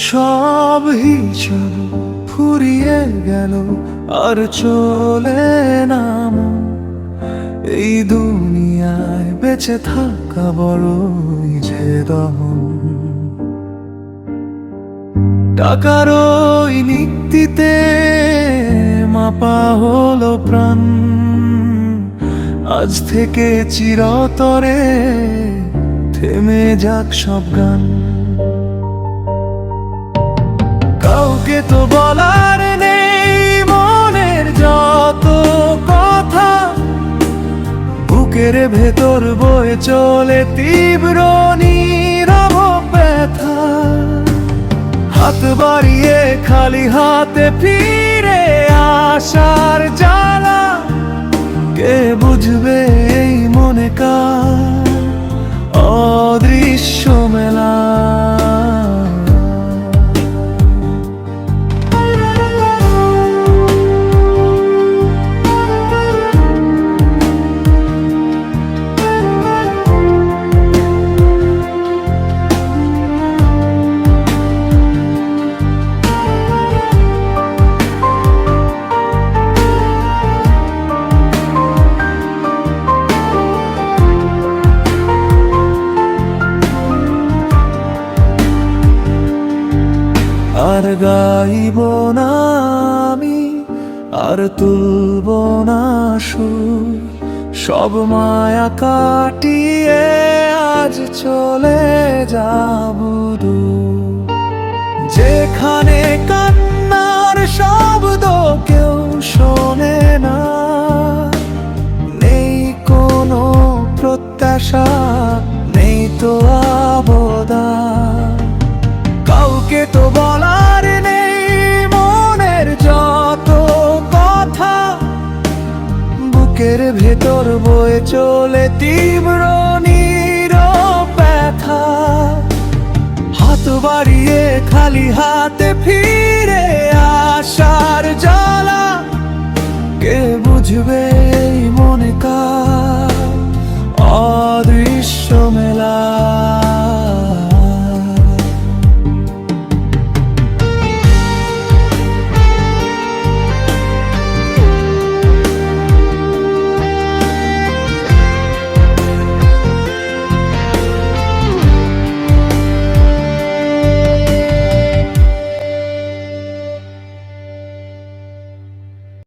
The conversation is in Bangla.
সব হিসাব ফুরিয়ে গেল, আর চলে না মন। এই দুনিয়ায় বেঁচে থাকা বড়ই যে দহন। টাকার ওই নিক্তিতে মাপা হলো প্রাণ, আজ থেকে চিরতরে থেমে যাক সব গান। কাউকে তো বলার নেই মনের যত কথা, বুকের ভেতর বয়ে চলে তীব্র নীরব ব্যথা। হাত বাড়িয়ে খালি হাতে ফিরে আসার জ্বালা, কে বুঝবে এই মনে কার অদৃশ্য মেলা। আর গাইব না আমি, আর তুলব না সুর, সব মায়া কাটিয়ে আজ চলে যাব দূর। যেখানে কান্নার শব্দ কেউ শোনে না, নেই কোনো প্রত্যাশা, নেই তো আবদার। কাউকে তো বলার নেই মনের যত কথা, বুকের ভেতর বয়ে চলে তীব্র নীরব ব্যথা। হাত বাড়িয়ে খালি হাতে ফিরে